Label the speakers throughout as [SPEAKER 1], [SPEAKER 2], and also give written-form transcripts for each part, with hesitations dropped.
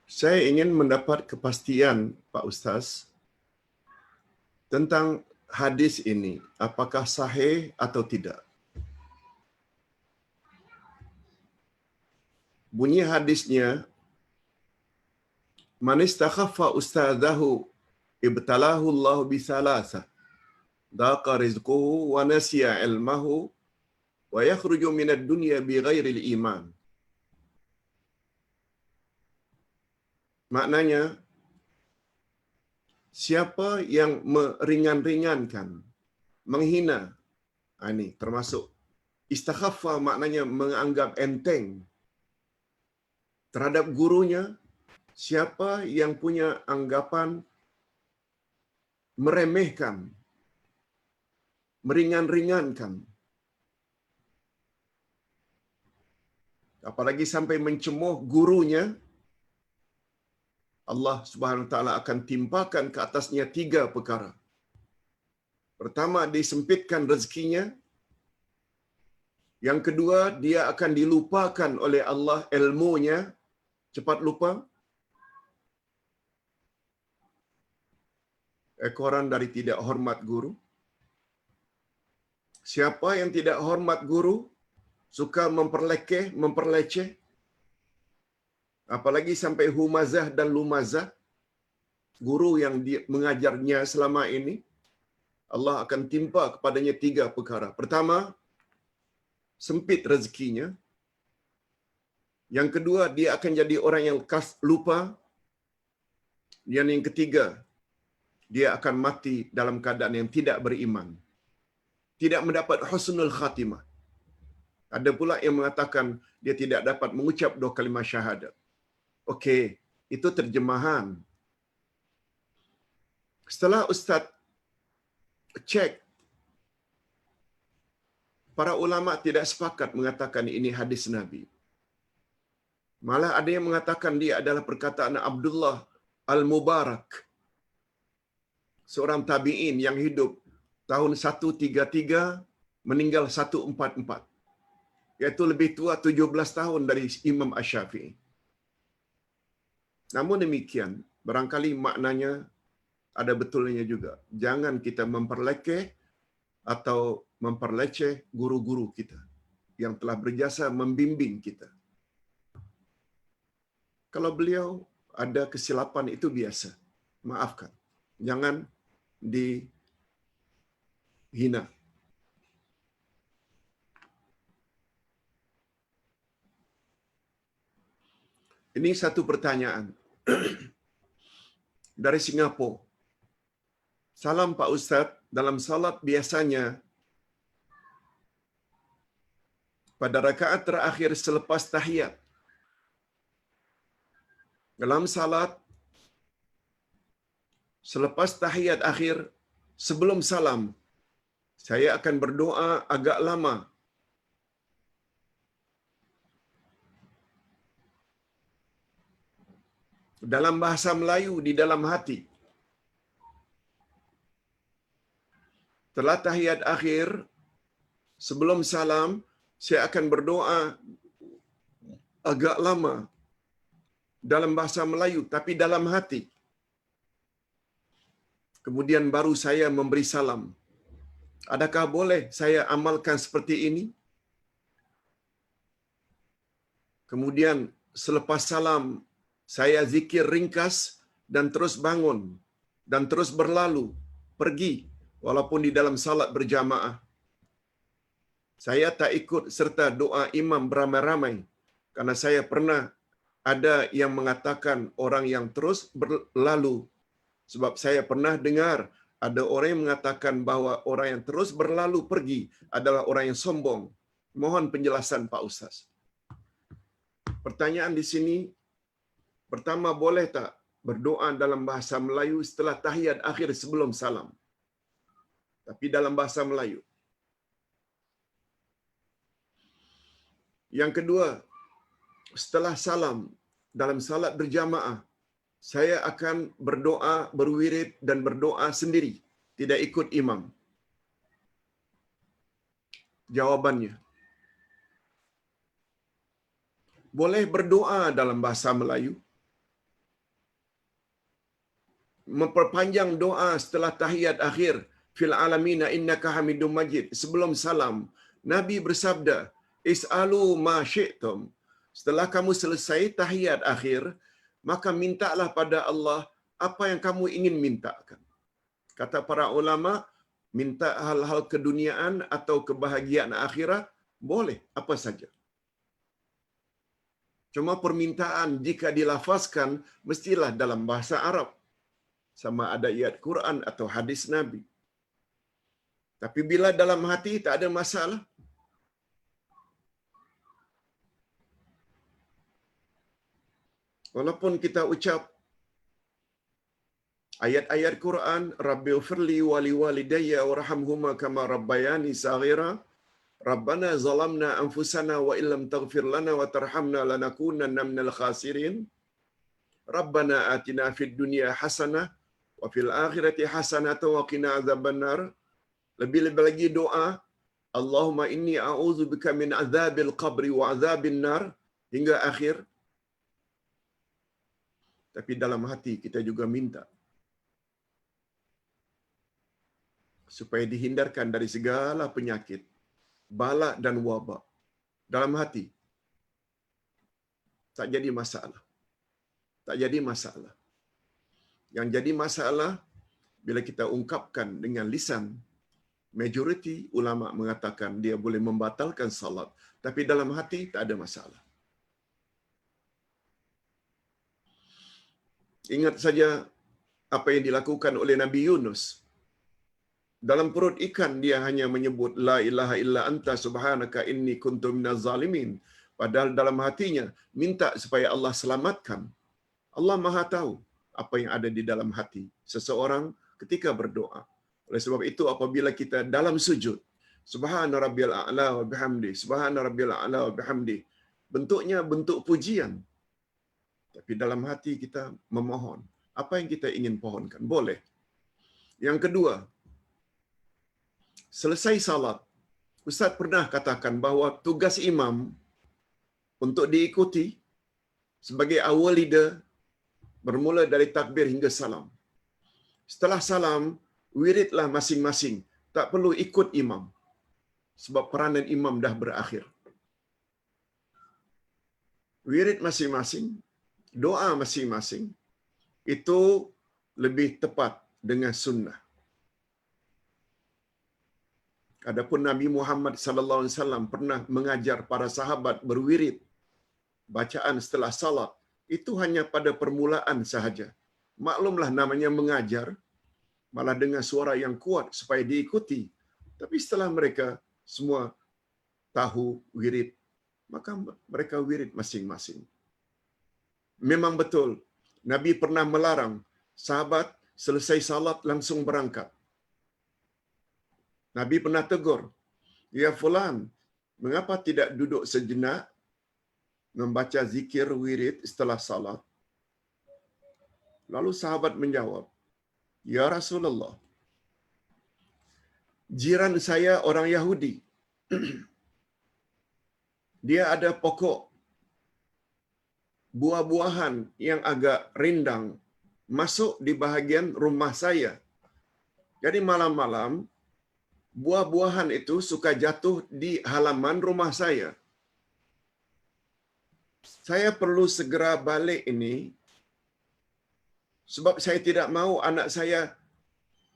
[SPEAKER 1] Saya ingin mendapat kepastian Pak Ustaz tentang hadis ini, apakah sahih atau tidak. Bunyi hadisnya, man istakhaffa ustadzahu ibtalahu Allah bisalasa, daqa rizquhu wa nasiya ilmahu wa yakhruju minad dunya bighairi iman. Maknanya, siapa yang meringan-ringankan, menghina, ini termasuk istakhaffa maknanya menganggap enteng terhadap gurunya, siapa yang punya anggapan meremehkan, meringan-ringankan, apalagi sampai mencemoh gurunya, Allah Subhanahu wa taala akan timpakan ke atasnya 3 perkara. Pertama, disempitkan rezekinya. Yang kedua, dia akan dilupakan oleh Allah ilmunya, cepat lupa. Ekoran dari tidak hormat guru. Siapa yang tidak hormat guru, suka memperlekeh, memperleceh, apalagi sampai humazah dan lumazah, guru yang mengajarnya selama ini, Allah akan timpa kepadanya 3 perkara. Pertama, sempit rezekinya. Yang kedua, dia akan jadi orang yang lekas lupa. Dan yang ketiga, dia akan mati dalam keadaan yang tidak beriman. Tidak mendapat husnul khatimah. Ada pula yang mengatakan dia tidak dapat mengucap 2 kalimah syahadat. Okey, itu terjemahan. Setelah Ustaz cek, para ulama tidak sepakat mengatakan ini hadis Nabi. Malah ada yang mengatakan dia adalah perkataan Abdullah Al-Mubarak, seorang tabi'in yang hidup tahun 133, meninggal 144. Iaitu lebih tua 17 tahun dari Imam Asy-Syafi'i. Namun demikian, barangkali maknanya ada betulnya juga. Jangan kita memperlekeh atau memperleceh guru-guru kita yang telah berjasa membimbing kita. Kalau beliau ada kesilapan itu biasa. Maafkan. Jangan dihina. Ini satu pertanyaan dari Singapura. Salam Pak Ustaz, dalam salat biasanya pada rakaat terakhir selepas tahiyat, dalam salat selepas tahiyat akhir sebelum salam, saya akan berdoa agak lama. Dalam bahasa Melayu, di dalam hati. Setelah tahiyat akhir, sebelum salam, saya akan berdoa agak lama dalam bahasa Melayu, tapi dalam hati. Kemudian baru saya memberi salam. Adakah boleh saya amalkan seperti ini? Kemudian selepas salam, saya zikir ringkas dan terus bangun dan terus berlalu, pergi walaupun di dalam salat berjamaah. Saya tak ikut serta doa imam beramai-ramai karena saya pernah ada yang mengatakan orang yang terus berlalu. Sebab saya pernah dengar ada orang yang mengatakan bahawa orang yang terus berlalu pergi adalah orang yang sombong. Mohon penjelasan Pak Ustaz. Pertanyaan di sini, pertama, boleh tak berdoa dalam bahasa Melayu setelah tahiyat akhir sebelum salam? Tapi dalam bahasa Melayu. Yang kedua, setelah salam dalam salat berjamaah, saya akan berdoa, berwirid dan berdoa sendiri, tidak ikut imam. Jawabannya, boleh berdoa dalam bahasa Melayu, memperpanjang doa setelah tahiyat akhir, fil alamina innaka hamidum majid. Sebelum salam, Nabi bersabda, is'alu ma syi'tum. Setelah kamu selesai tahiyat akhir, maka mintalah pada Allah apa yang kamu ingin mintakan. Kata para ulama, minta hal-hal keduniaan atau kebahagiaan akhirat, boleh, apa saja. Cuma permintaan jika dilafazkan, mestilah dalam bahasa Arab. Sama ada ayat Quran atau hadis Nabi. Tapi bila dalam hati, tak ada masalah. Walaupun kita ucap ayat-ayat Quran, Rabbighfirli wa liwalidayya warhamhuma kama rabbayani saghira, Rabbana zalamna anfusana wa illam taghfir lana wa tarhamna lanakunanna minal khasirin, Rabbana atina fid dunya hasanah wa fil akhirati hasanah wa qina adzabannar. Lebih-lebih lagi doa, Allahumma inni a'udzubika min azabil qabri wa azabin nar, hingga akhir. Tapi dalam hati kita juga minta supaya dihindarkan dari segala penyakit, bala dan wabak. Dalam hati tak jadi masalah. Tak jadi masalah. Yang jadi masalah bila kita ungkapkan dengan lisan. Majoriti ulama mengatakan dia boleh membatalkan salat, tapi dalam hati tak ada masalah. Ingat saja apa yang dilakukan oleh Nabi Yunus. Dalam perut ikan dia hanya menyebut la ilaha illa anta subhanaka inni kuntu minaz zalimin. Padahal dalam hatinya minta supaya Allah selamatkan. Allah Maha tahu apa yang ada di dalam hati seseorang ketika berdoa. Oleh sebab itu apabila kita dalam sujud, subhana rabbiyal a'la wa bihamdi, subhana rabbiyal a'la wa bihamdi, bentuknya bentuk pujian. Tapi dalam hati kita memohon apa yang kita ingin pohonkan, boleh. Yang kedua, selesai salat, Ustaz pernah katakan bahawa tugas imam untuk diikuti sebagai awal leader bermula dari takbir hingga salam. Setelah salam, wiridlah masing-masing. Tak perlu ikut imam. Sebab peranan imam dah berakhir. Wirid masing-masing, doa masing-masing, itu lebih tepat dengan sunnah. Adapun Nabi Muhammad sallallahu alaihi wasallam pernah mengajar para sahabat berwirid bacaan setelah salat, itu hanya pada permulaan sahaja. Maklumlah namanya mengajar, malah dengan suara yang kuat supaya diikuti. Tapi setelah mereka semua tahu wirid, maka mereka wirid masing-masing. Memang betul, Nabi pernah melarang sahabat selesai salat langsung berangkat. Nabi pernah tegur, ya fulan, mengapa tidak duduk sejenak membaca zikir wirid setelah salat? Lalu sahabat menjawab, ya Rasulullah, jiran saya orang Yahudi. Dia ada pokok buah-buahan yang agak rindang masuk di bahagian rumah saya. Jadi malam-malam buah-buahan itu suka jatuh di halaman rumah saya. Saya perlu segera balik ini sebab saya tidak mahu anak saya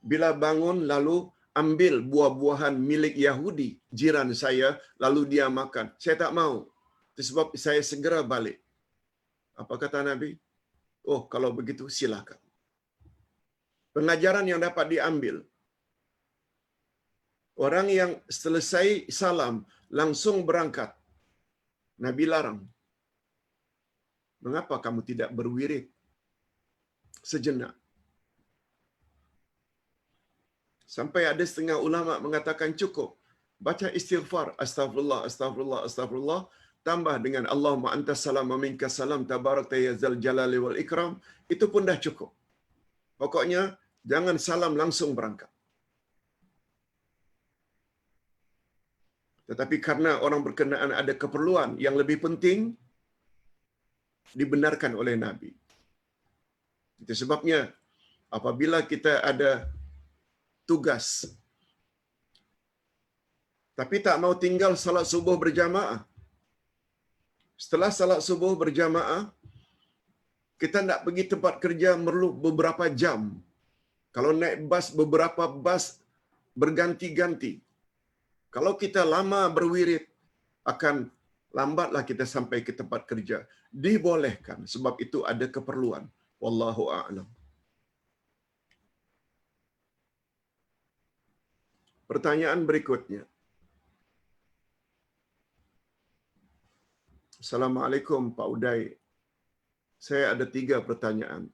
[SPEAKER 1] bila bangun lalu ambil buah-buahan milik Yahudi jiran saya lalu dia makan. Saya tak mahu. Itu sebab saya segera balik. Apa kata Nabi? Oh, kalau begitu silakan. Pengajaran yang dapat diambil, orang yang selesai salam langsung berangkat, Nabi larang. Mengapa kamu tidak berwirid sejenak? Sampai ada setengah ulama mengatakan cukup baca istighfar, astagfirullah, astagfirullah, astagfirullah, tambah dengan Allahumma antas salam wa minkas salam tabarakta ya zal jalali wal ikram, itu pun dah cukup. Pokoknya jangan salam langsung berangkat. Tetapi karena orang berkenaan ada keperluan yang lebih penting, dibenarkan oleh Nabi. Itu sebabnya apabila kita ada tugas tapi tak mau tinggal salat subuh berjamaah. Setelah salat subuh berjamaah, kita nak pergi tempat kerja perlu beberapa jam. Kalau naik bas, beberapa bas berganti-ganti. Kalau kita lama berwirid, akan lambatlah kita sampai ke tempat kerja. Dibolehkan, sebab itu ada keperluan. Wallahu a'lam. Pertanyaan berikutnya. Assalamualaikum Pak Uday. Saya ada 3 pertanyaan.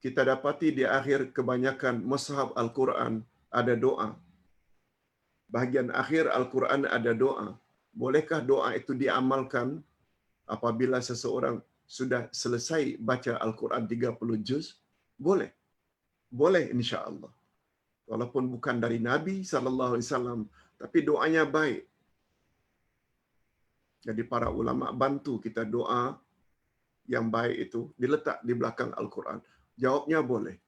[SPEAKER 1] Kita dapati di akhir kebanyakan mushaf Al-Quran ada doa. Bahagian akhir Al-Quran ada doa. Bolehkah doa itu diamalkan apabila seseorang sudah selesai baca Al-Quran 30 juz? Boleh. Boleh insya-Allah. Walaupun bukan dari Nabi SAW, tapi doanya baik. Jadi para ulama bantu kita doa yang baik itu diletak di belakang Al-Quran. Jawabnya boleh.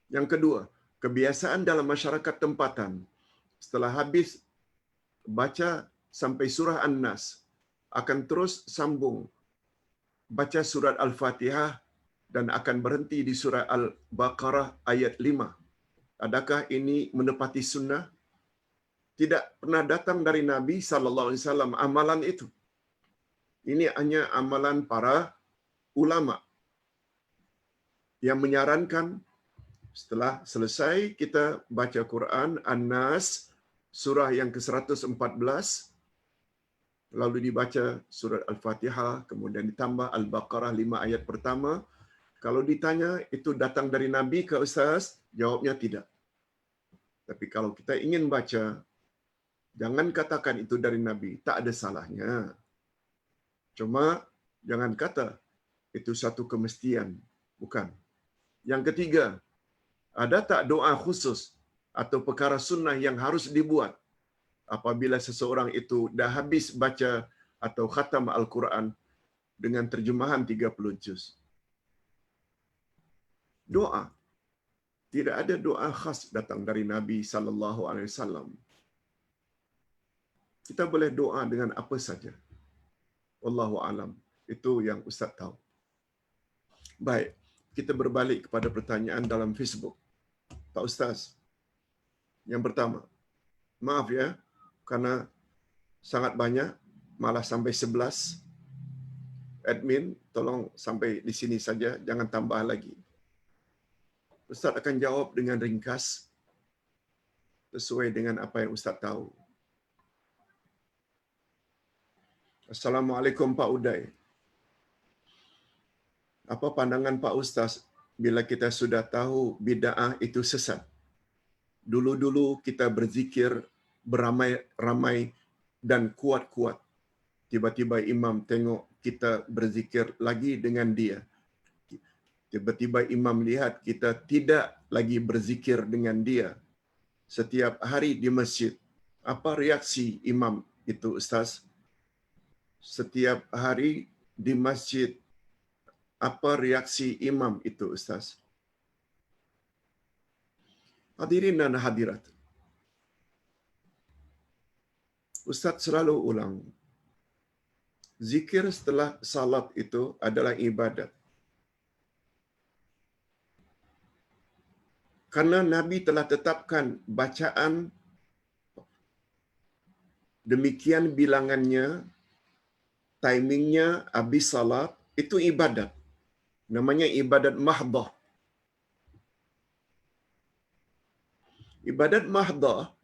[SPEAKER 1] Yang kedua, kebiasaan dalam masyarakat tempatan. Setelah habis baca sampai surah An-Nas, akan terus sambung baca surat Al-Fatihah dan akan berhenti di surah Al-Baqarah ayat 5. Adakah ini menepati sunnah? Tidak pernah datang dari Nabi SAW amalan itu. Ini hanya amalan para ulama yang menyarankan setelah selesai kita baca Quran An-Nas surah yang ke-114, lalu dibaca surat Al-Fatihah, kemudian ditambah Al-Baqarah 5 ayat pertama. Kalau ditanya itu datang dari Nabi ke Ustaz, jawabnya tidak. Tapi kalau kita ingin baca, jangan katakan itu dari Nabi, tak ada salahnya. Cuma jangan kata itu satu kemestian, bukan. Yang ketiga, ada tak doa khusus atau perkara sunnah yang harus dibuat apabila seseorang itu dah habis baca atau khatam Al-Quran dengan terjemahan 30 juz? Doa. Tidak ada doa khas datang dari Nabi SAW. Kita boleh doa dengan apa saja. Wallahu alam. Itu yang Ustaz tahu. Baik, kita berbalik kepada pertanyaan dalam Facebook. Pak Ustaz, yang pertama, maaf ya, karena sangat banyak, malah sampai 11. Admin, tolong sampai di sini saja, jangan tambah lagi. Ustaz akan jawab dengan ringkas, sesuai dengan apa yang Ustaz tahu. Assalamualaikum Pak Uday. Apa pandangan Pak Ustaz bila kita sudah tahu bid'ah itu sesat? Dulu-dulu kita berzikir beramai-ramai dan kuat-kuat. Tiba-tiba imam tengok kita berzikir lagi dengan dia. Tiba-tiba imam lihat kita tidak lagi berzikir dengan dia setiap hari di masjid. Apa reaksi imam itu, Ustaz? Setiap hari di masjid, apa reaksi imam itu, Ustaz? Hadirin dan hadirat, Ustaz selalu ulang, zikir setelah salat itu adalah ibadat. Karena Nabi telah tetapkan bacaan demikian bilangannya, timingnya habis salat, itu ibadat. Namanya ibadat mahdah. Ibadat mahdah,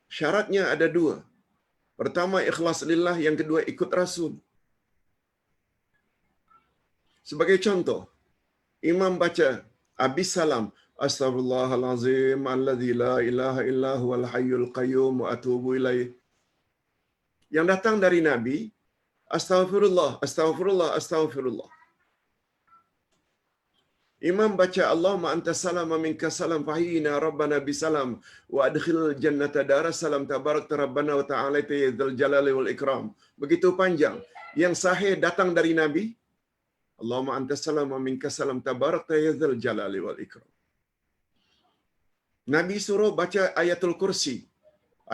[SPEAKER 1] syaratnya ada 2. Pertama, ikhlas lillah. Yang kedua, ikut Rasul. Sebagai contoh, imam baca habis salam, Astaghfirullahalazim alladzi la ilaha illa huwal hayyul qayyum wa atubu ilaih. Yang datang dari Nabi, astaghfirullah, astaghfirullah, astaghfirullah. Imam baca Allahumma antas salam wa minkas salam fahina rabbana bisalam wa adkhilal jannata darassalam tabarakta rabbana wa ta'ala ya dzal jalali wal ikram. Begitu panjang. Yang sahih datang dari Nabi, Allahumma antas salam wa minkas salam tabarakta ya dzal jalali wal ikram. Nabi suruh baca ayatul kursi.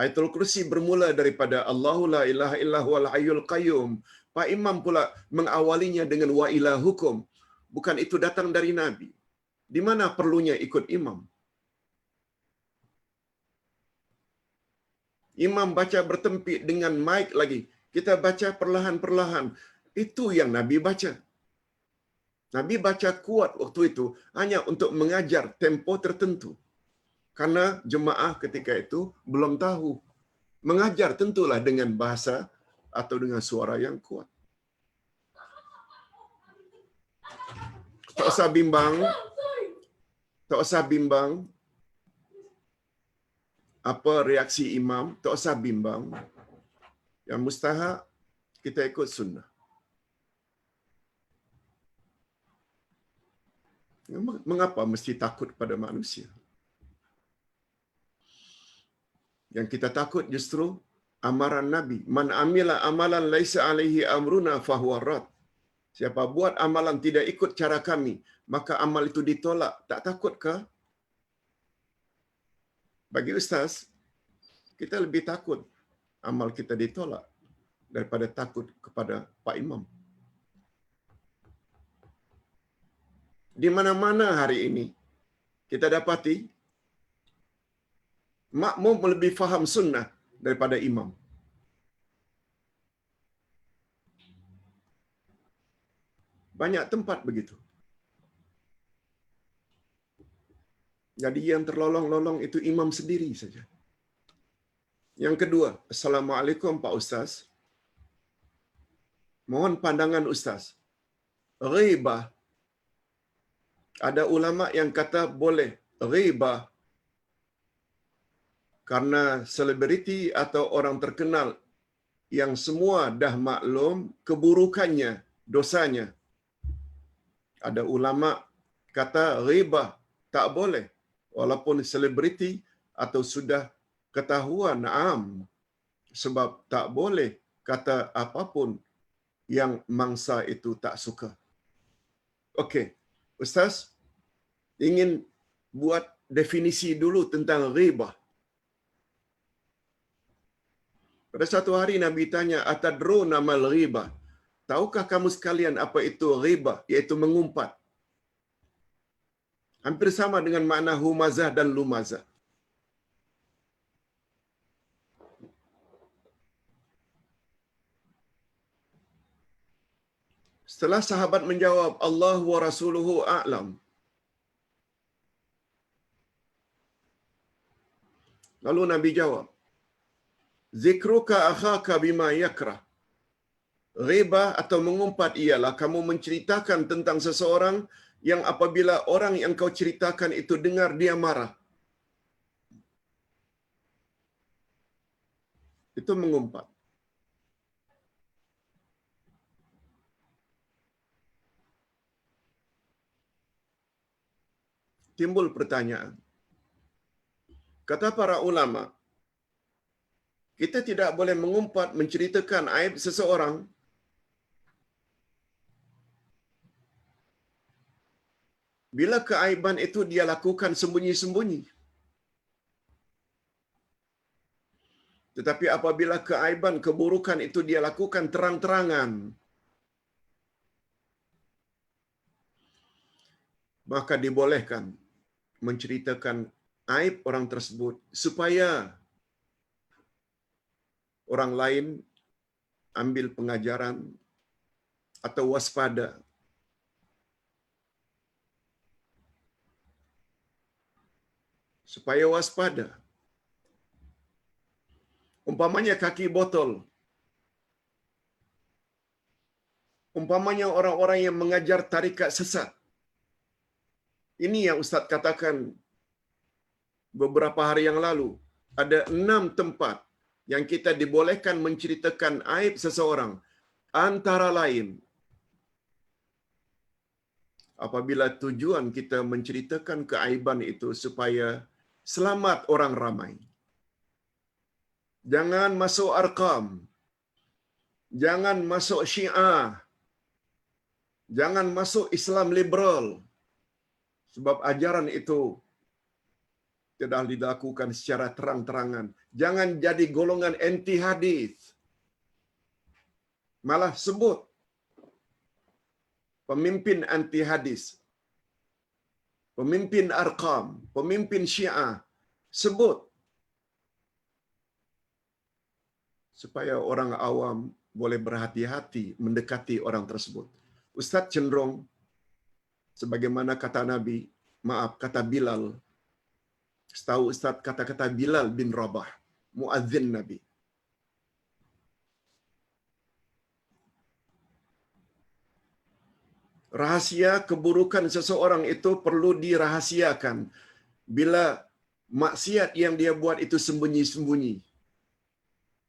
[SPEAKER 1] Ayatul kursi bermula daripada Allahu la ilaha illa huwal hayyul qayyum. Pak Imam pula mengawalinya dengan wa ilahukum. Bukan itu datang dari Nabi. Di mana perlunya ikut imam? Imam baca bertempik dengan mic lagi. Kita baca perlahan-perlahan. Itu yang Nabi baca. Nabi baca kuat waktu itu hanya untuk mengajar tempo tertentu. Karena jemaah ketika itu belum tahu. Mengajar tentulah dengan bahasa atau dengan suara yang kuat. Tak usah bimbang. Tak usah bimbang. Apa reaksi imam? Tak usah bimbang. Yang mustahak, kita ikut sunnah. Mengapa mesti takut pada manusia? Yang kita takut justru amaran Nabi. Man amila amalan laisa alaihi amruna fahuwa rad. Siapa buat amalan tidak ikut cara kami, maka amal itu ditolak. Tak takutkah? Bagi ustaz, kita lebih takut amal kita ditolak daripada takut kepada Pak Imam. Di mana-mana hari ini kita dapati makmum lebih faham sunnah daripada imam. Banyak tempat begitu. Jadi yang terlolong-lolong itu imam sendiri saja. Yang kedua, Assalamualaikum Pak Ustaz. Mohon pandangan Ustaz. Ghibah. Ada ulama yang kata boleh ghibah karena selebriti atau orang terkenal yang semua dah maklum keburukannya, dosanya. Ada ulama kata ghibah tak boleh walaupun selebriti atau sudah ketahuan am, sebab tak boleh kata apapun yang mangsa itu tak suka. Okey, Ustaz ingin buat definisi dulu tentang ghibah. Pada satu hari Nabi tanya, atadruna mal ghibah? Tahukah kamu sekalian apa itu ghibah? Iaitu mengumpat. Hampir sama dengan makna humazah dan lumazah. Setelah sahabat menjawab, Allah wa rasuluhu a'lam. Lalu Nabi jawab, zikruka akhaka bima yakrah. Ghibah atau mengumpat ialah kamu menceritakan tentang seseorang yang apabila orang yang kau ceritakan itu dengar dia marah. Itu mengumpat. Timbul pertanyaan. Kata para ulama, kita tidak boleh mengumpat menceritakan aib seseorang bila keaiban itu dia lakukan sembunyi-sembunyi. Tetapi apabila keaiban, keburukan itu dia lakukan terang-terangan, maka dibolehkan menceritakan aib orang tersebut supaya orang lain ambil pengajaran atau waspada. Supaya waspada. Umpamanya kaki botol. Umpamanya orang-orang yang mengajar tarikat sesat. Ini yang Ustaz katakan beberapa hari yang lalu. Ada 6 tempat yang kita dibolehkan menceritakan aib seseorang. Antara lain, apabila tujuan kita menceritakan keaiban itu supaya selamat orang ramai. Jangan masuk arkam. Jangan masuk syiah. Jangan masuk Islam liberal. Sebab ajaran itu tidak dilakukan secara terang-terangan. Jangan jadi golongan anti hadis. Malah sebut pemimpin anti hadis, pemimpin Arqam, pemimpin Syiah, sebut supaya orang awam boleh berhati-hati mendekati orang tersebut. Ustaz cenderung sebagaimana kata Nabi, kata Bilal. Setahu Ustaz kata-kata Bilal bin Rabah, muadzin Nabi. Rahasia keburukan seseorang itu perlu dirahasiakan bila maksiat yang dia buat itu sembunyi-sembunyi.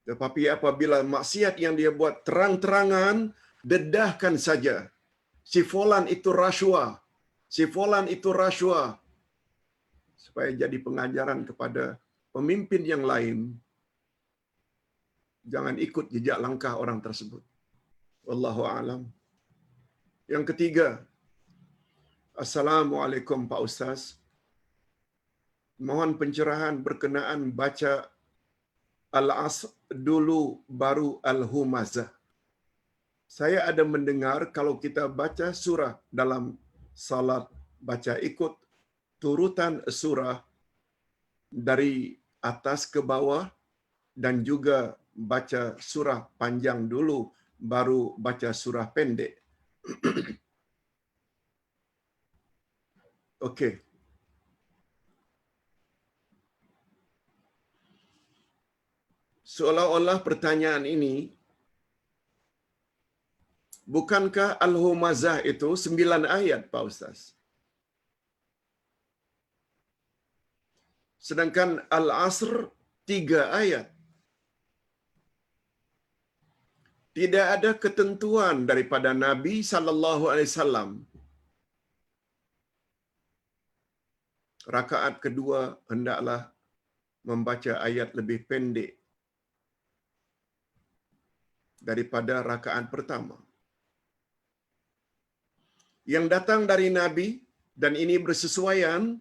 [SPEAKER 1] Tetapi apabila maksiat yang dia buat terang-terangan, dedahkan saja. Si fulan itu rasywa. Si fulan itu rasywa. Supaya jadi pengajaran kepada pemimpin yang lain. Jangan ikut jejak langkah orang tersebut. Wallahu a'lam. Yang ketiga, Assalamualaikum Pak Ustaz. Mohon pencerahan berkenaan baca Al-Asr dulu baru Al-Humazah. Saya ada mendengar kalau kita baca surah dalam salat, baca ikut turutan surah dari atas ke bawah dan juga baca surah panjang dulu baru baca surah pendek. Okey. Seolah-olah pertanyaan ini, bukankah Al-Humazah itu 9 ayat, Pak Ustaz? Sedangkan Al-Asr 3 ayat. Tidak ada ketentuan daripada Nabi sallallahu alaihi wasallam. Rakaat kedua hendaklah membaca ayat lebih pendek daripada rakaat pertama. Yang datang dari Nabi dan ini bersesuaian,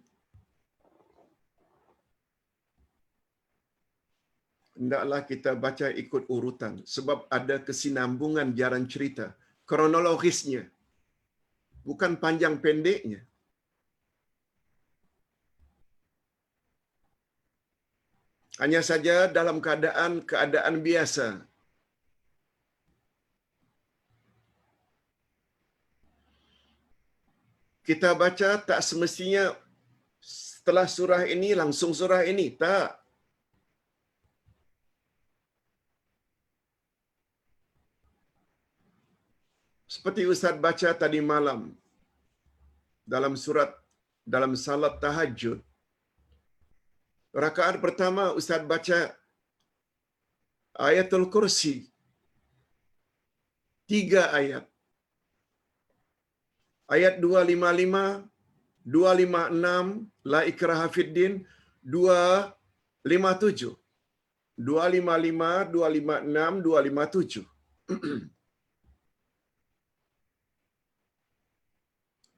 [SPEAKER 1] hendaklah kita baca ikut urutan sebab ada kesinambungan jalan cerita, kronologisnya, bukan panjang pendeknya. Hanya saja dalam keadaan biasa. Kita baca tak semestinya setelah surah ini langsung surah ini. Tak. Seperti Ustaz baca tadi malam dalam salat tahajud. Rakaat pertama Ustaz baca Ayatul Kursi. 3 ayat. Ayat 255, 256, La ikraha fiddin, 257. 255, 256, 257.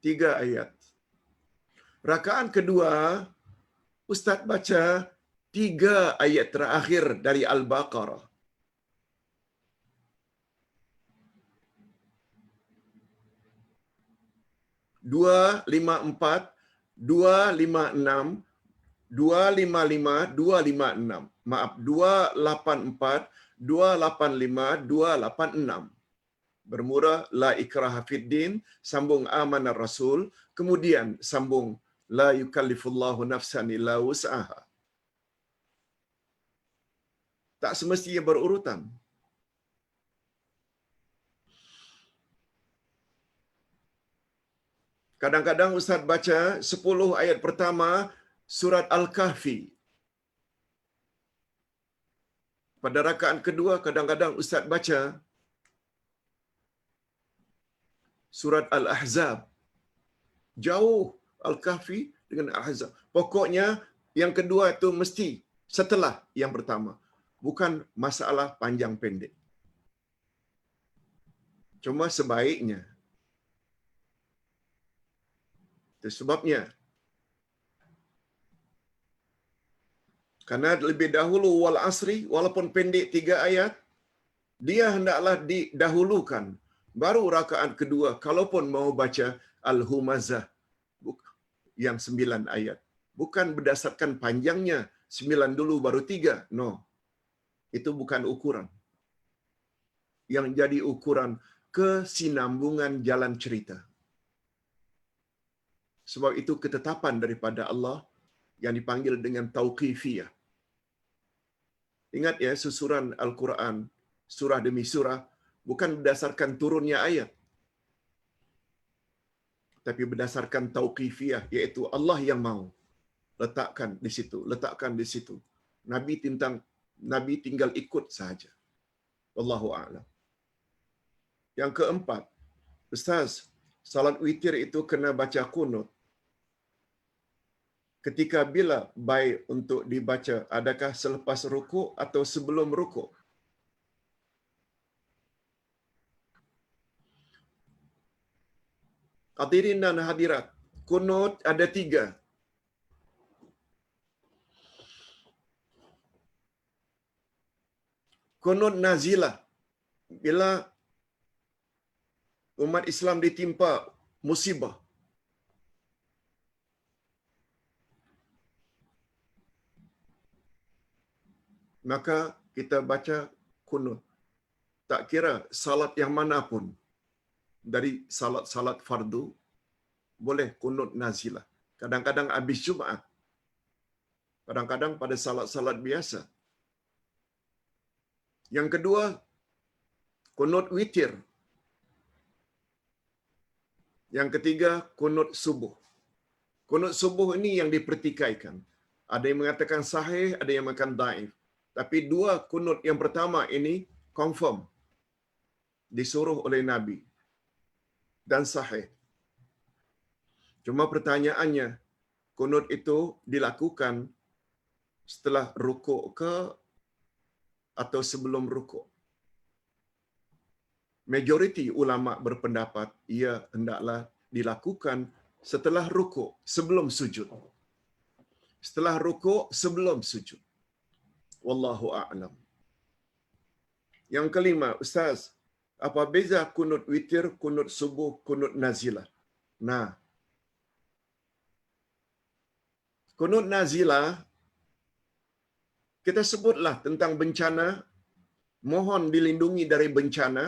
[SPEAKER 1] 3 ayat. Rakaat kedua, Ustaz baca 3 ayat terakhir dari Al-Baqarah. 254, 256, 255, 256. Maaf, 284, 285, 286. Bermula la ikraha fiddin, sambung amanah rasul, kemudian sambung la yukallifullahu nafsan illa wus'aha. Tak semestinya berurutan. Kadang-kadang Ustaz baca 10 ayat pertama surat Al-Kahfi. Pada rakaat kedua kadang-kadang Ustaz baca surat Al-Ahzab. Jauh Al-Kahfi dengan Al-Ahzab. Pokoknya yang kedua itu mesti setelah yang pertama. Bukan masalah panjang pendek. Cuma sebaiknya Itu sebabnya. Karena lebih dahulu wal asri, walaupun pendek 3 ayat, dia hendaklah didahulukan. Baru rakaat kedua, kalaupun mau baca Al-Humazah yang 9 ayat. Bukan berdasarkan panjangnya, 9 dulu baru 3. No. Itu bukan ukuran. Yang jadi ukuran kesinambungan jalan cerita. Sebab itu ketetapan daripada Allah yang dipanggil dengan tauqifiyah. Ingat ya, susuran Al-Quran, surah demi surah, bukan berdasarkan turunnya ayat, tapi berdasarkan tauqifiyah, iaitu Allah yang mau. Letakkan di situ, letakkan di situ. Nabi tinggal ikut sahaja. Wallahu a'lam. Yang keempat, Ustaz, salat witir itu kena baca qunut. Ketika bila baik untuk dibaca? Adakah selepas rukuk atau sebelum rukuk? Hadirin dan hadirat, qunut ada 3. Qunut nazilah, bila umat Islam ditimpa musibah. Maka kita baca qunut. Tak kira salat yang manapun. Dari salat-salat fardu, boleh qunut nazilah. Kadang-kadang habis Jumaat. Kadang-kadang pada salat-salat biasa. Yang kedua, qunut witir. Yang ketiga, qunut subuh. Qunut subuh ini yang dipertikaikan. Ada yang mengatakan sahih, ada yang mengatakan daif. Tapi 2 qunut yang pertama ini confirm. Disuruh oleh Nabi. Dan sahih. Cuma pertanyaannya, qunut itu dilakukan setelah rukuk ke atau sebelum rukuk? Majoriti ulama berpendapat ia hendaklah dilakukan setelah rukuk, sebelum sujud. Setelah rukuk, sebelum sujud. Wallahu a'lam. Yang kelima, Ustaz, apa beza qunut witir, qunut subuh, qunut nazilah? Nah, qunut nazilah, kita sebutlah tentang bencana, mohon dilindungi dari bencana.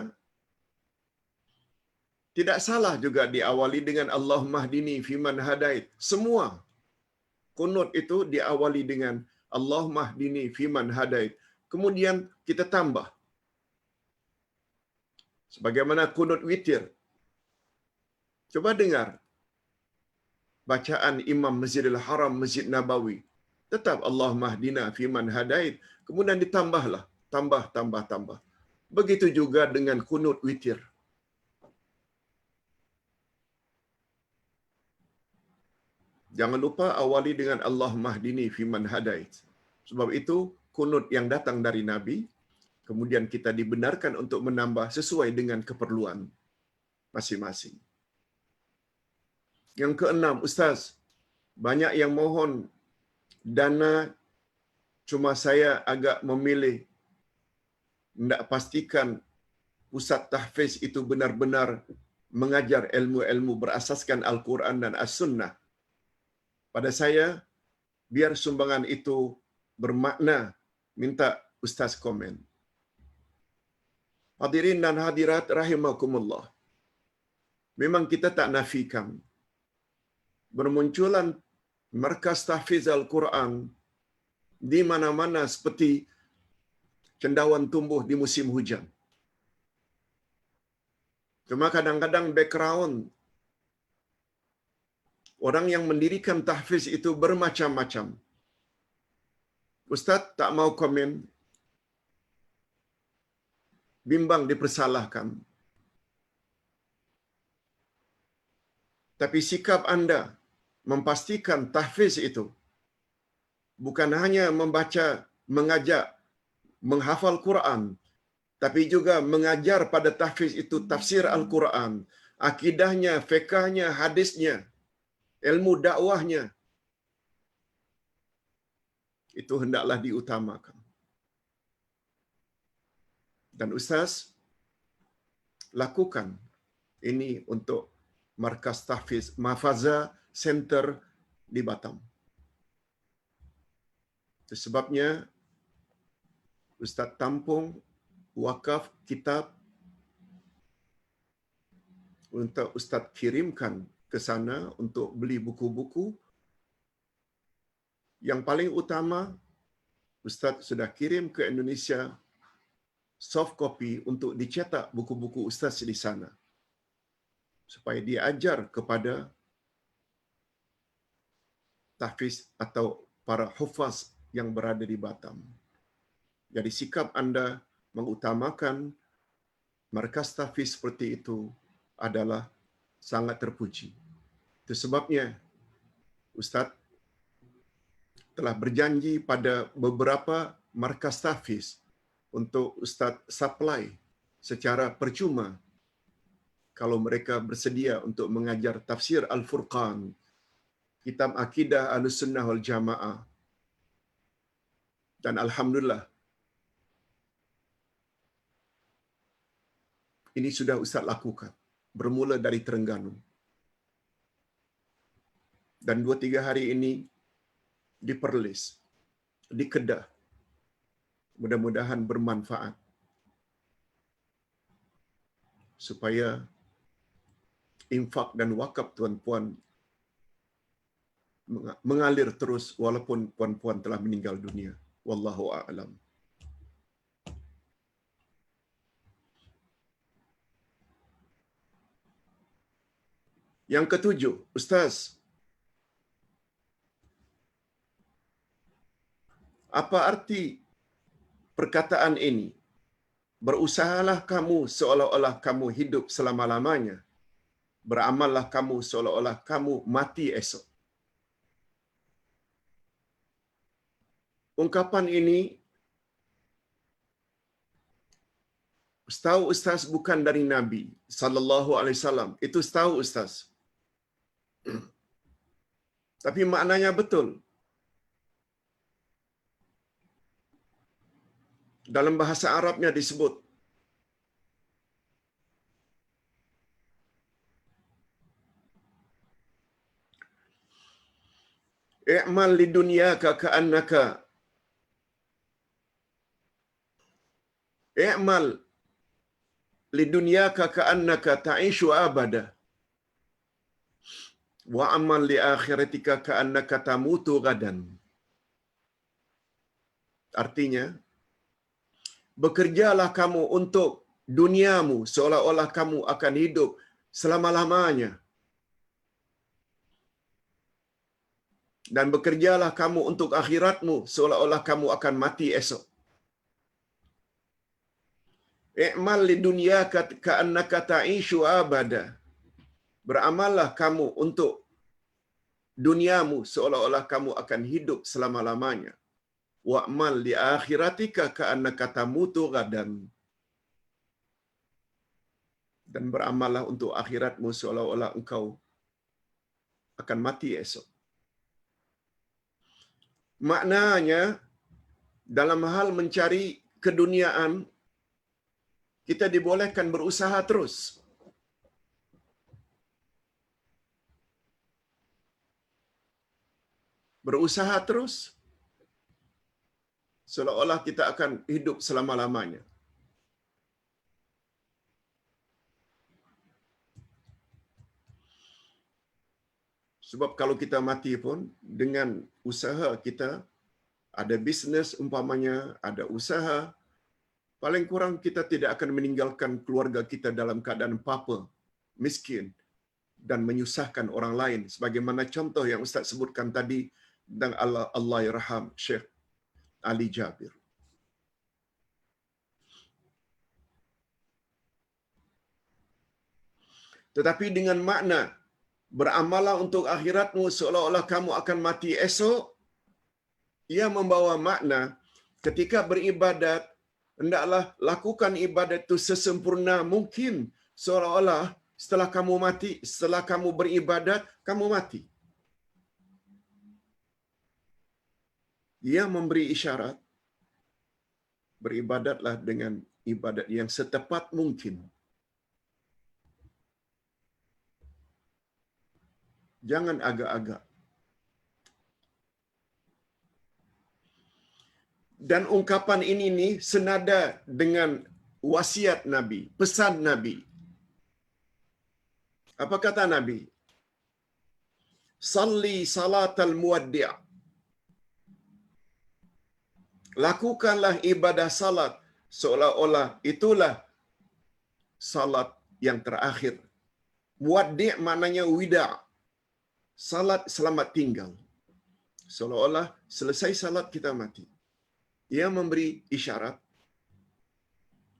[SPEAKER 1] Tidak salah juga diawali dengan Allahumma hdini fiman hadait. Semua qunut itu diawali dengan Allahumma hdini fiman hadait. Kemudian kita tambah. Sebagaimana qunut witir. Coba dengar bacaan Imam Masjidil Haram, Masjid Nabawi. Tetap Allahumma hdina fiman hadait. Kemudian ditambahlah. Tambah. Begitu juga dengan qunut witir. Jangan lupa awali dengan Allahumma hdini fiman hadait. Sebab itu qunut yang datang dari Nabi, kemudian kita dibenarkan untuk menambah sesuai dengan keperluan masing-masing. Yang keenam, Ustaz, banyak yang mohon dana, cuma saya agak memilih hendak pastikan pusat tahfiz itu benar-benar mengajar ilmu-ilmu berasaskan Al-Quran dan As-Sunnah. Pada saya, biar sumbangan itu bermakna, minta Ustaz komen. Hadirin dan hadirat rahimakumullah. Memang kita tak nafikan bermunculan markas tahfiz Al-Quran di mana-mana seperti cendawan tumbuh di musim hujan. Cuma kadang-kadang background orang yang mendirikan tahfiz itu bermacam-macam. Ustaz tak mau komen, bimbang dipersalahkan. Tapi sikap anda memastikan tahfiz itu bukan hanya membaca, mengajak, menghafal Quran, tapi juga mengajar pada tahfiz itu tafsir Al-Quran, akidahnya, fiqahnya, hadisnya. ilmu dakwahnya itu hendaklah diutamakan. Dan ustaz lakukan ini untuk markas tahfiz Mafaza Center di Batam. Itu sebabnya Ustaz tampung wakaf kitab untuk Ustaz kirimkan ke sana untuk beli buku-buku. Yang paling utama, Ustaz sudah kirim ke Indonesia soft copy untuk dicetak buku-buku Ustaz di sana, supaya diajar kepada tahfiz atau para hufaz yang berada di Batam. Jadi sikap anda mengutamakan markas tahfiz seperti itu adalah sangat terpuji. Itu sebabnya Ustaz telah berjanji pada beberapa markas tahfiz untuk Ustaz supply secara percuma kalau mereka bersedia untuk mengajar tafsir Al-Furqan, kitab akidah Ahlussunnah wal Jamaah. Dan alhamdulillah ini sudah Ustaz lakukan, bermula dari Terengganu. Dan 2-3 hari ini di Perlis, di Kedah. Mudah-mudahan bermanfaat. Supaya infak dan wakaf tuan-puan mengalir terus walaupun puan-puan telah meninggal dunia. Wallahu a'lam. Yang ketujuh, Ustaz, apa arti perkataan ini? Berusahalah kamu seolah-olah kamu hidup selama-lamanya. Beramallah kamu seolah-olah kamu mati esok. Ungkapan ini setahu Ustaz bukan dari Nabi sallallahu alaihi wasallam. Itu setahu Ustaz. Tapi maknanya betul. Dalam bahasa Arabnya disebut i'mal lidunyaka ka'annaka i'mal lidunyaka ka'annaka ta'ishu abada wa amal li akhiratika ka'annaka tamutu gadan. Artinya, bekerjalah kamu untuk duniamu seolah-olah kamu akan hidup selama-lamanya. Dan bekerjalah kamu untuk akhiratmu seolah-olah kamu akan mati esok. I'mal lidunyaka ka'annaka ta'ishu abada. Beramallah kamu untuk duniamu seolah-olah kamu akan hidup selama-lamanya. Wa'mal li akhiratika ka'annaka tamutu gadan. Dan beramallah untuk akhiratmu seolah-olah engkau akan mati esok. Maknanya, dalam hal mencari keduniaan, kita dibolehkan berusaha terus. Berusaha terus, seolah-olah kita akan hidup selama-lamanya. Sebab kalau kita mati pun, dengan usaha kita, ada bisnes umpamanya, ada usaha, paling kurang kita tidak akan meninggalkan keluarga kita dalam keadaan papa, miskin, dan menyusahkan orang lain. Sebagaimana contoh yang Ustaz sebutkan tadi, tentang Allah yarham Syekh Ali Jabir. Tetapi dengan makna, beramallah untuk akhiratmu seolah-olah kamu akan mati esok, ia membawa makna ketika beribadat, hendaklah lakukan ibadat itu sesempurna mungkin, seolah-olah setelah kamu mati, setelah kamu beribadat, kamu mati. Ia memberi isyarat, beribadatlah dengan ibadat yang setepat mungkin. Jangan agak-agak. Dan ungkapan ini nih senada dengan wasiat Nabi, pesan Nabi. Apa kata Nabi? Salli salatal muwaddi'. Lakukanlah ibadah salat seolah-olah itulah salat yang terakhir. Muwaddi' maknanya wida'. Salat selamat tinggal. Seolah-olah selesai salat kita mati. Ia memberi isyarat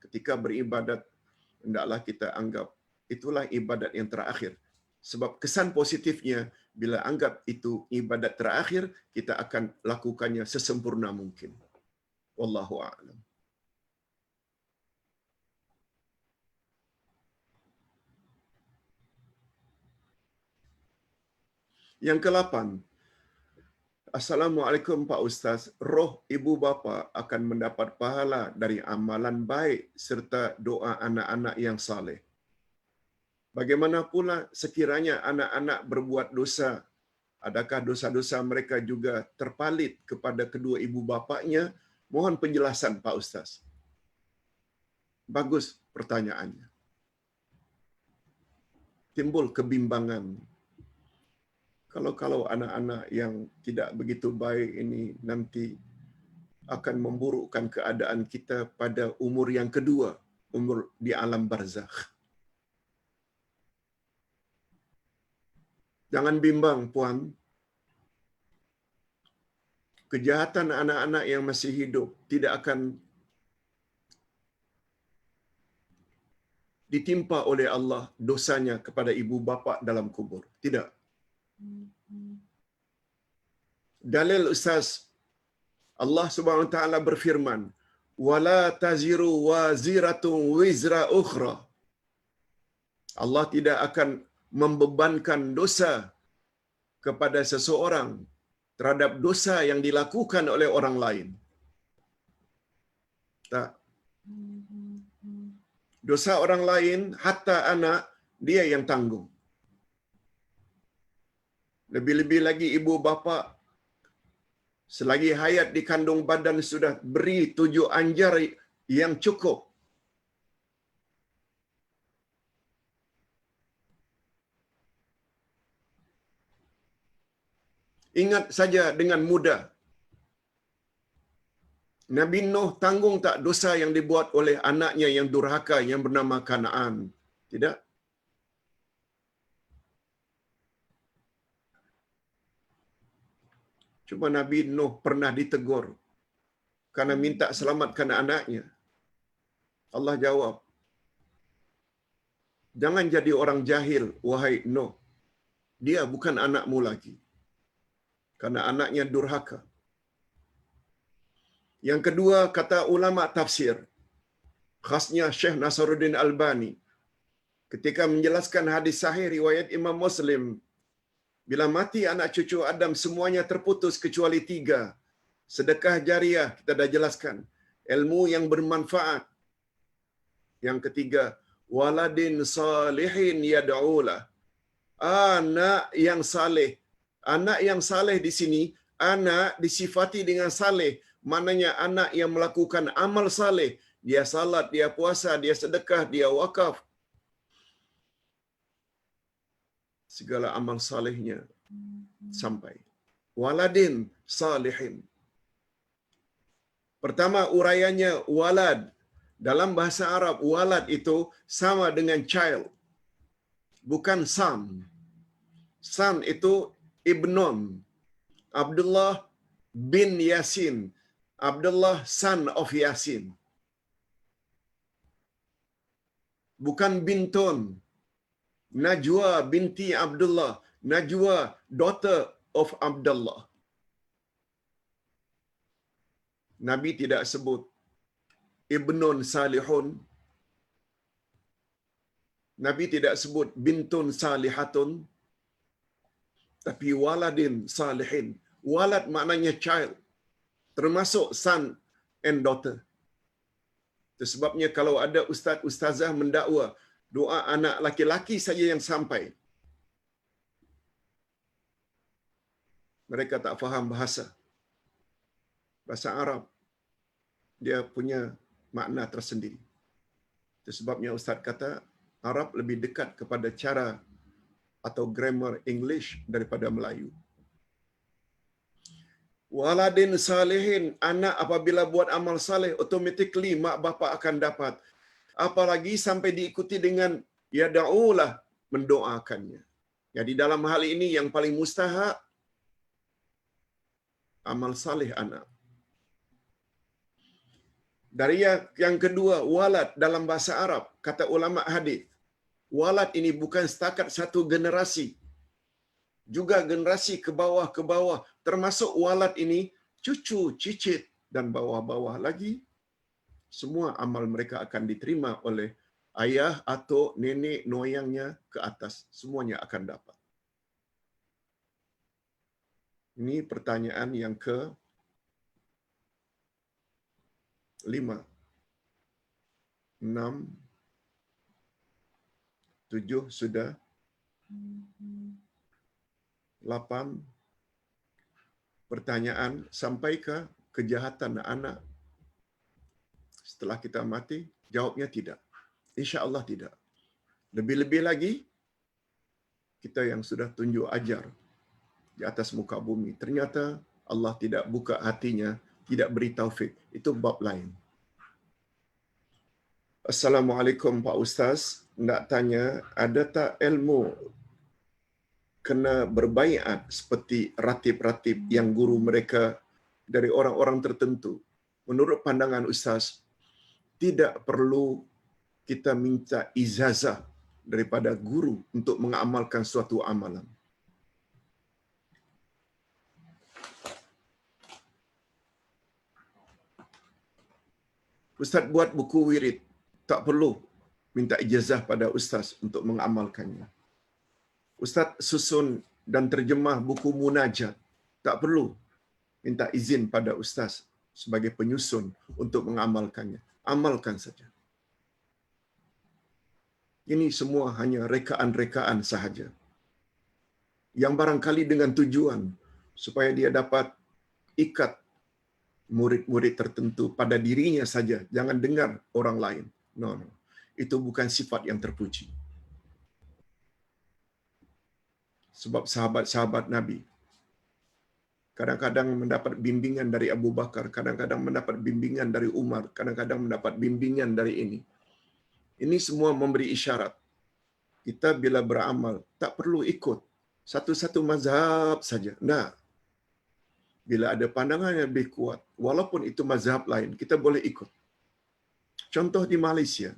[SPEAKER 1] ketika beribadat, hendaklah kita anggap itulah ibadat yang terakhir. Sebab kesan positifnya, bila anggap itu ibadat terakhir, kita akan lakukannya sesempurna mungkin. Wallahu a'lam. Yang ke-8, Assalamualaikum Pak Ustaz, roh ibu bapa akan mendapat pahala dari amalan baik serta doa anak-anak yang saleh. Bagaimana pula sekiranya anak-anak berbuat dosa? Adakah dosa-dosa mereka juga terpalit kepada kedua ibu bapanya? Mohon penjelasan Pak Ustaz. Bagus pertanyaannya. Timbul kebimbangan. Kalau anak-anak yang tidak begitu baik ini nanti akan memburukkan keadaan kita pada umur yang kedua, umur di alam barzakh. Jangan bimbang, Puan. Kejahatan anak-anak yang masih hidup tidak akan ditimpa oleh Allah dosanya kepada ibu bapa dalam kubur. Tidak. Dalil Ustaz, Allah Subhanahu wa taala berfirman, "Wala taziru waziratun wizra ukhra." Allah tidak akan membebankan dosa kepada seseorang terhadap dosa yang dilakukan oleh orang lain. Tak. Dosa orang lain, hatta anak, dia yang tanggung. Lebih-lebih lagi ibu bapa, selagi hayat di kandung badan sudah beri 7 anjar yang cukup. Ingat saja dengan mudah, Nabi Nuh tanggung tak dosa yang dibuat oleh anaknya yang durhaka yang bernama Kanaan? Tidak. Cuma Nabi Nuh pernah ditegur karena minta selamatkan anaknya. Allah jawab, "Jangan jadi orang jahil, wahai Nuh. Dia bukan anakmu lagi. Karena anaknya durhaka." Yang kedua, kata ulama tafsir, khasnya Syekh Nasruddin Albani, ketika menjelaskan hadis sahih riwayat Imam Muslim, bila mati anak cucu Adam semuanya terputus kecuali 3. Sedekah jariah, kita dah jelaskan. Ilmu yang bermanfaat. Yang ketiga, waladin salihin yad'ulah. Anak yang saleh. Anak yang saleh di sini, anak disifati dengan saleh. Maknanya anak yang melakukan amal saleh. Dia salat, dia puasa, dia sedekah, dia wakaf. Segala amal salehnya sampai. Waladin salihin. Pertama uraiannya walad. Dalam bahasa Arab, walad itu sama dengan child. Bukan son. Son itu ibnon. Abdullah bin Yasin. Abdullah son of Yasin. Bukan bintun. Najwa binti Abdullah. Najwa daughter of Abdullah. Nabi tidak sebut ibnun salihun. Nabi tidak sebut bintun salihatun. Tapi waladin salihin. Walad maknanya child. termasuk son and daughter. Itu sebabnya kalau ada ustaz-ustazah mendakwa doa anak laki-laki saja yang sampai, mereka tak faham bahasa Arab. Dia punya makna tersendiri. Itu sebabnya ustaz kata Arab lebih dekat kepada cara atau grammar English daripada Melayu. Waladin salihin, anak apabila buat amal saleh, automatically mak bapa akan dapat. Apalagi sampai diikuti dengan yada'ulah, mendoakannya. Jadi dalam hal ini yang paling mustahak, amal saleh anak. Dari yang kedua, walad dalam bahasa Arab, kata ulama hadis, walad ini bukan setakat satu generasi, juga generasi ke bawah, termasuk walad ini cucu, cicit, dan bawah-bawah lagi. Semua amal mereka akan diterima oleh ayah atau nenek moyangnya ke atas. Semuanya akan dapat. Ini pertanyaan yang ke-5. 6, 7 sudah. 8. Pertanyaan, sampai ke kejahatan anak setelah kita mati? Jawabnya tidak. InsyaAllah tidak. Lebih-lebih lagi, kita yang sudah tunjuk ajar di atas muka bumi, ternyata Allah tidak buka hatinya, tidak beri taufik. Itu bab lain. Assalamualaikum Pak Ustaz. Nak tanya, ada tak ilmu kena berbaiat seperti ratib-ratib yang guru mereka dari orang-orang tertentu? Menurut pandangan Ustaz, tidak perlu kita minta ijazah daripada guru untuk mengamalkan suatu amalan. Ustaz buat buku wirid, tak perlu minta ijazah pada ustaz untuk mengamalkannya. Ustaz susun dan terjemah buku munajat, tak perlu minta izin pada ustaz sebagai penyusun untuk mengamalkannya. Amalkan saja. Ini semua hanya rekaan-rekaan sahaja, yang barangkali dengan tujuan supaya dia dapat ikat murid-murid tertentu pada dirinya saja, jangan dengar orang lain. No. Itu bukan sifat yang terpuji. Sebab sahabat-sahabat Nabi kadang-kadang mendapat bimbingan dari Abu Bakar, kadang-kadang mendapat bimbingan dari Umar, kadang-kadang mendapat bimbingan dari ini. Ini semua memberi isyarat. Kita bila beramal, tak perlu ikut satu-satu mazhab saja. Nah, bila ada pandangan yang lebih kuat, walaupun itu mazhab lain, kita boleh ikut. Contoh di Malaysia,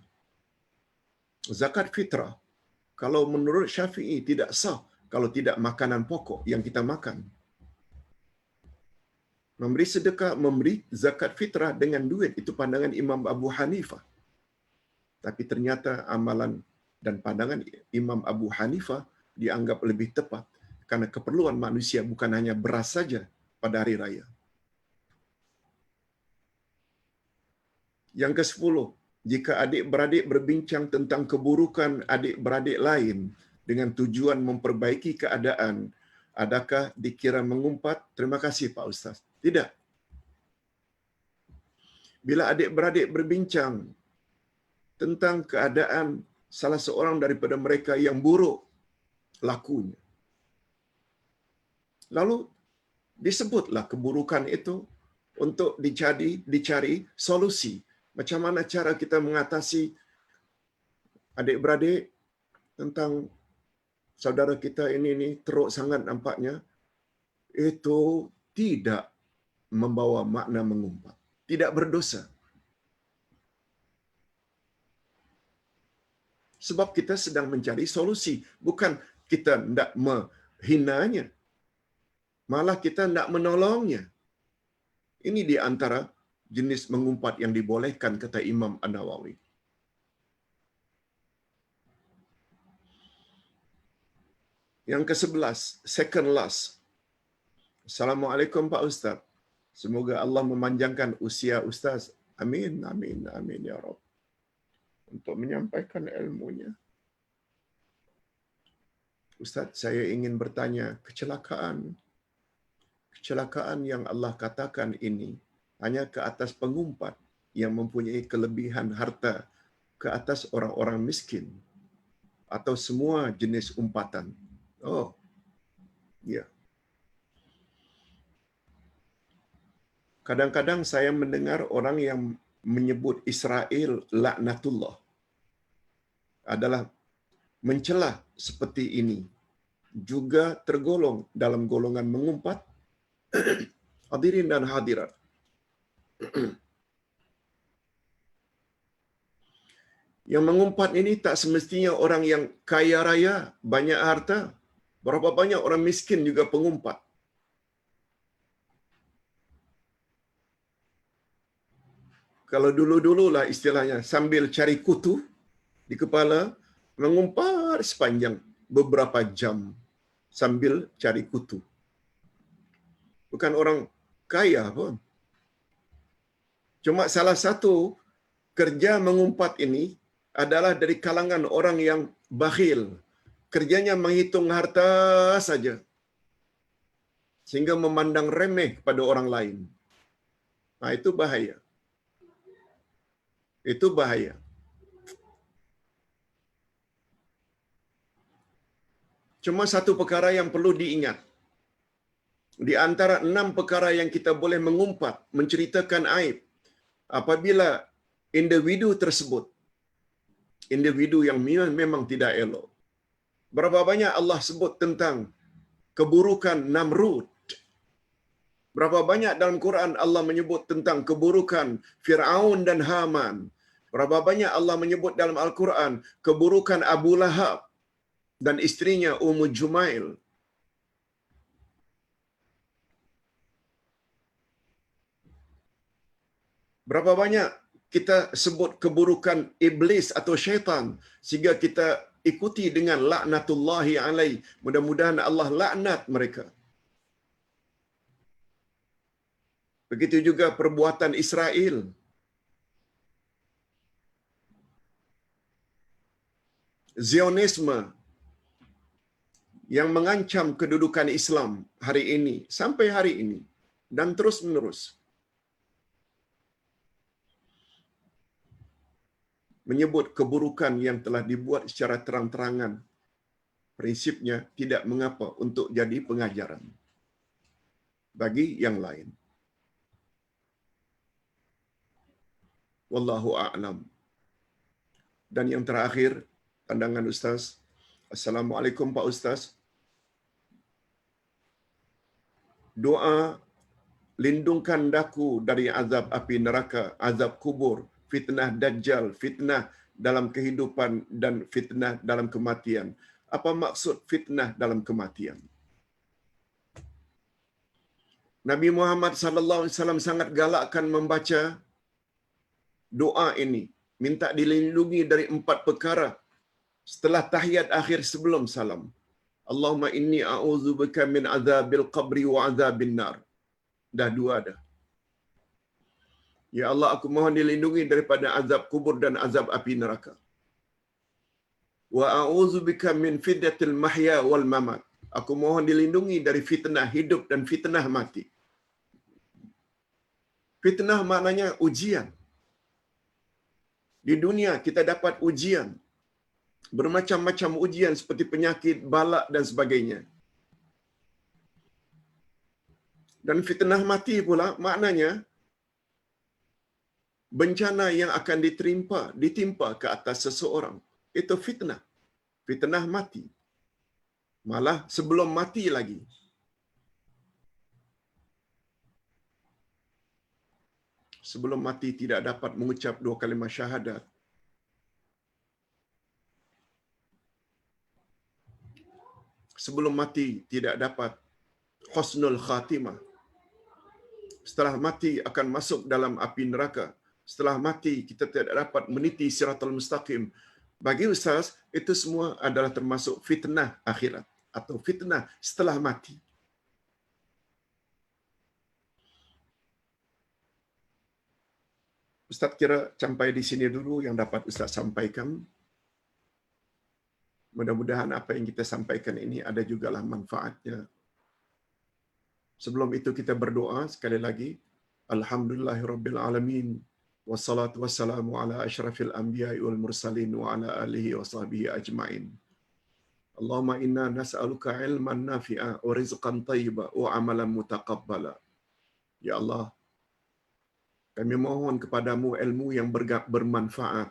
[SPEAKER 1] zakat fitrah, kalau menurut Syafi'i tidak sah kalau tidak makanan pokok yang kita makan. Memberi sedekah, memberi zakat fitrah dengan duit, itu pandangan Imam Abu Hanifah. Tapi ternyata amalan dan pandangan Imam Abu Hanifah dianggap lebih tepat karena keperluan manusia bukan hanya beras saja pada hari raya. Yang ke-10, jika adik-beradik berbincang tentang keburukan adik-beradik lain dengan tujuan memperbaiki keadaan, adakah dikira mengumpat? Terima kasih Pak Ustaz. Tidak. Bila adik-beradik berbincang tentang keadaan salah seorang daripada mereka yang buruk lakunya, lalu disebutlah keburukan itu untuk dicari solusi. Macam mana cara kita mengatasi adik-beradik tentang saudara kita ini teruk sangat nampaknya, itu tidak membawa makna mengumpat, tidak berdosa. Sebab kita sedang mencari solusi, bukan kita hendak menghinanya, malah kita hendak menolongnya. Ini di antara jenis mengumpat yang dibolehkan, kata Imam An-Nawawi. Yang ke-11, second last. Assalamualaikum Pak Ustaz. Semoga Allah memanjangkan usia Ustaz. Amin, amin, amin ya Rabb. Untuk menyampaikan ilmunya. Ustaz, saya ingin bertanya, kecelakaan yang Allah katakan ini hanya ke atas pengumpat yang mempunyai kelebihan harta ke atas orang-orang miskin atau semua jenis umpatan? Oh, ya. Kadang-kadang saya mendengar orang yang menyebut Israel laknatullah adalah mencela seperti ini juga tergolong dalam golongan mengumpat. Hadirin dan hadirat, yang mengumpat ini tak semestinya orang yang kaya raya, banyak harta. Berapa banyak orang miskin juga pengumpat. Kalau dulu-dululah istilahnya, sambil cari kutu di kepala, mengumpat sepanjang beberapa jam sambil cari kutu. Bukan orang kaya pun. Cuma salah satu kerja mengumpat ini adalah dari kalangan orang yang bakhil. Kerjanya menghitung harta saja, sehingga memandang remeh pada orang lain. Nah, itu bahaya. Itu bahaya. Cuma satu perkara yang perlu diingat. Di antara 6 perkara yang kita boleh mengumpat, menceritakan aib, apabila individu tersebut, individu yang memang tidak elok. Berapa banyak Allah sebut tentang keburukan Namrud? Berapa banyak dalam Quran Allah menyebut tentang keburukan Fir'aun dan Haman? Berapa banyak Allah menyebut dalam Al-Quran keburukan Abu Lahab dan istrinya Ummu Jumail? Berapa banyak kita sebut keburukan iblis atau syaitan sehingga kita ikuti dengan laknatullahi alaih. Mudah-mudahan Allah laknat mereka. Begitu juga perbuatan Israel. Zionisme yang mengancam kedudukan Islam hari ini, sampai hari ini, dan terus-menerus. Menyebut keburukan yang telah dibuat secara terang-terangan. Prinsipnya tidak mengapa untuk jadi pengajaran bagi yang lain. Wallahu a'lam. Dan yang terakhir, pandangan Ustaz. Assalamualaikum Pak Ustaz. Doa lindungkan daku dari azab api neraka, azab kubur, fitnah dajjal, fitnah dalam kehidupan dan fitnah dalam kematian. Apa maksud fitnah dalam kematian? Nabi Muhammad sallallahu alaihi wasallam sangat galakkan membaca doa ini, minta dilindungi dari 4 perkara setelah tahiyat akhir sebelum salam. Allahumma inni a'udzubika min azabil qabri wa azabin nar. Dah 2 dah. Ya Allah, aku mohon dilindungi daripada azab kubur dan azab api neraka. Wa a'udzubika min fitnatil mahya wal mamat. Aku mohon dilindungi dari fitnah hidup dan fitnah mati. Fitnah maknanya ujian. Di dunia kita dapat ujian. Bermacam-macam ujian seperti penyakit, balak dan sebagainya. Dan fitnah mati pula maknanya bencana yang akan ditimpa ke atas seseorang. Itu fitnah. Fitnah mati. Malah sebelum mati lagi. Sebelum mati tidak dapat mengucap 2 kalimah syahadat. Sebelum mati tidak dapat husnul khatimah. Setelah mati akan masuk dalam api neraka. Setelah mati kita tidak dapat meniti siratal mustaqim. Bagi Ustaz, itu semua adalah termasuk fitnah akhirat atau fitnah setelah mati. Ustaz kira sampai di sini dulu yang dapat Ustaz sampaikan. Mudah-mudahan apa yang kita sampaikan ini ada jugalah manfaatnya. Sebelum itu kita berdoa sekali lagi. Alhamdulillahirabbil alamin. Wassalatu wassalamu ala asyrafil anbiya'i wal mursalin wa ala alihi wa sahbihi ajma'in. Allahumma inna nas'aluka ilman nafi'a wa rizqan thayyiba wa amalan mutaqabbala. Ya Allah, kami mohon kepadamu ilmu yang bermanfaat,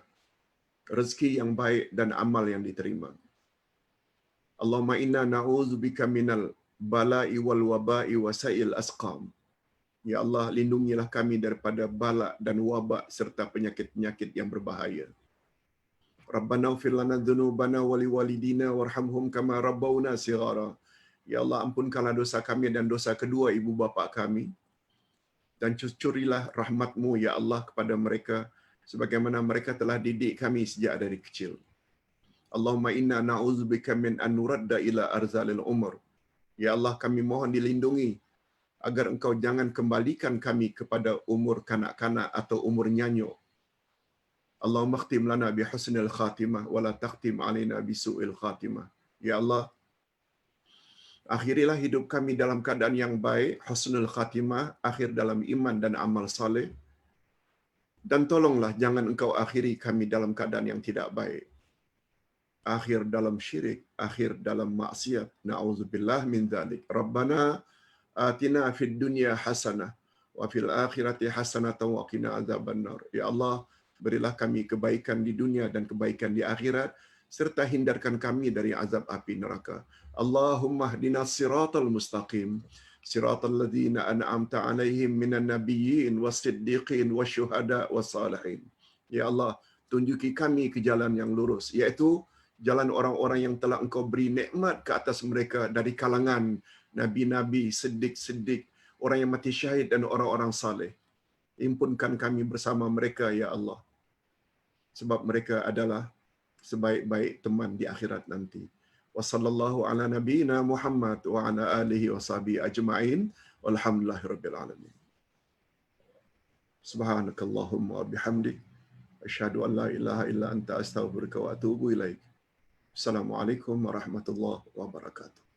[SPEAKER 1] rezeki yang baik dan amal yang diterima. Allahumma inna na'udzubika minal bala'i wal waba'i wa sa'il asqam. Ya Allah, lindungilah kami daripada bala dan wabak serta penyakit-penyakit yang berbahaya. Rabbana ighfir lana dzunubana wa liwalidina warhamhum kama rabbawna shighara. Ya Allah, ampunkanlah dosa kami dan dosa kedua ibu bapa kami, dan curilah rahmat-Mu ya Allah kepada mereka sebagaimana mereka telah didik kami sejak dari kecil. Allahumma inna na'udzubika min an nuradda ila arzalil umur. Ya Allah, kami mohon dilindungi agar Engkau jangan kembalikan kami kepada umur kanak-kanak atau umur nyanyuk. Allahumma khtim lana bi husnil khatimah wa la takhtim alaina bi su'il khatimah. Ya Allah, akhirilah hidup kami dalam keadaan yang baik, husnul khatimah, akhir dalam iman dan amal saleh. Dan tolonglah jangan Engkau akhiri kami dalam keadaan yang tidak baik. Akhir dalam syirik, akhir dalam maksiat. Na'udzubillah min dzalik. Rabbana atina fid dunya hasanah wa fil akhirati hasanatan wa qina adzabannar. Ya Allah, berilah kami kebaikan di dunia dan kebaikan di akhirat serta hindarkan kami dari azab api neraka. Allahumma hdinas siratal mustaqim, siratal ladzina an'amta 'alaihim minan nabiyyin was-siddiqin wasyuhada was-salihin. Ya Allah, tunjuki kami ke jalan yang lurus, yaitu jalan orang-orang yang telah Engkau beri nikmat ke atas mereka dari kalangan nabi-nabi, siddiq-siddiq, orang yang mati syahid dan orang-orang saleh. Himpunkan kami bersama mereka ya Allah, sebab mereka adalah sebaik-baik teman di akhirat nanti. Wa sallallahu ala nabiyyina Muhammad wa ala alihi wa sahbihi ajma'in. Walhamdulillahirabbil alamin. Subhanakallahumma wa bihamdik asyhadu an la ilaha illa anta astaghfiruka wa atubu ilaik. Assalamualaikum warahmatullahi wabarakatuh.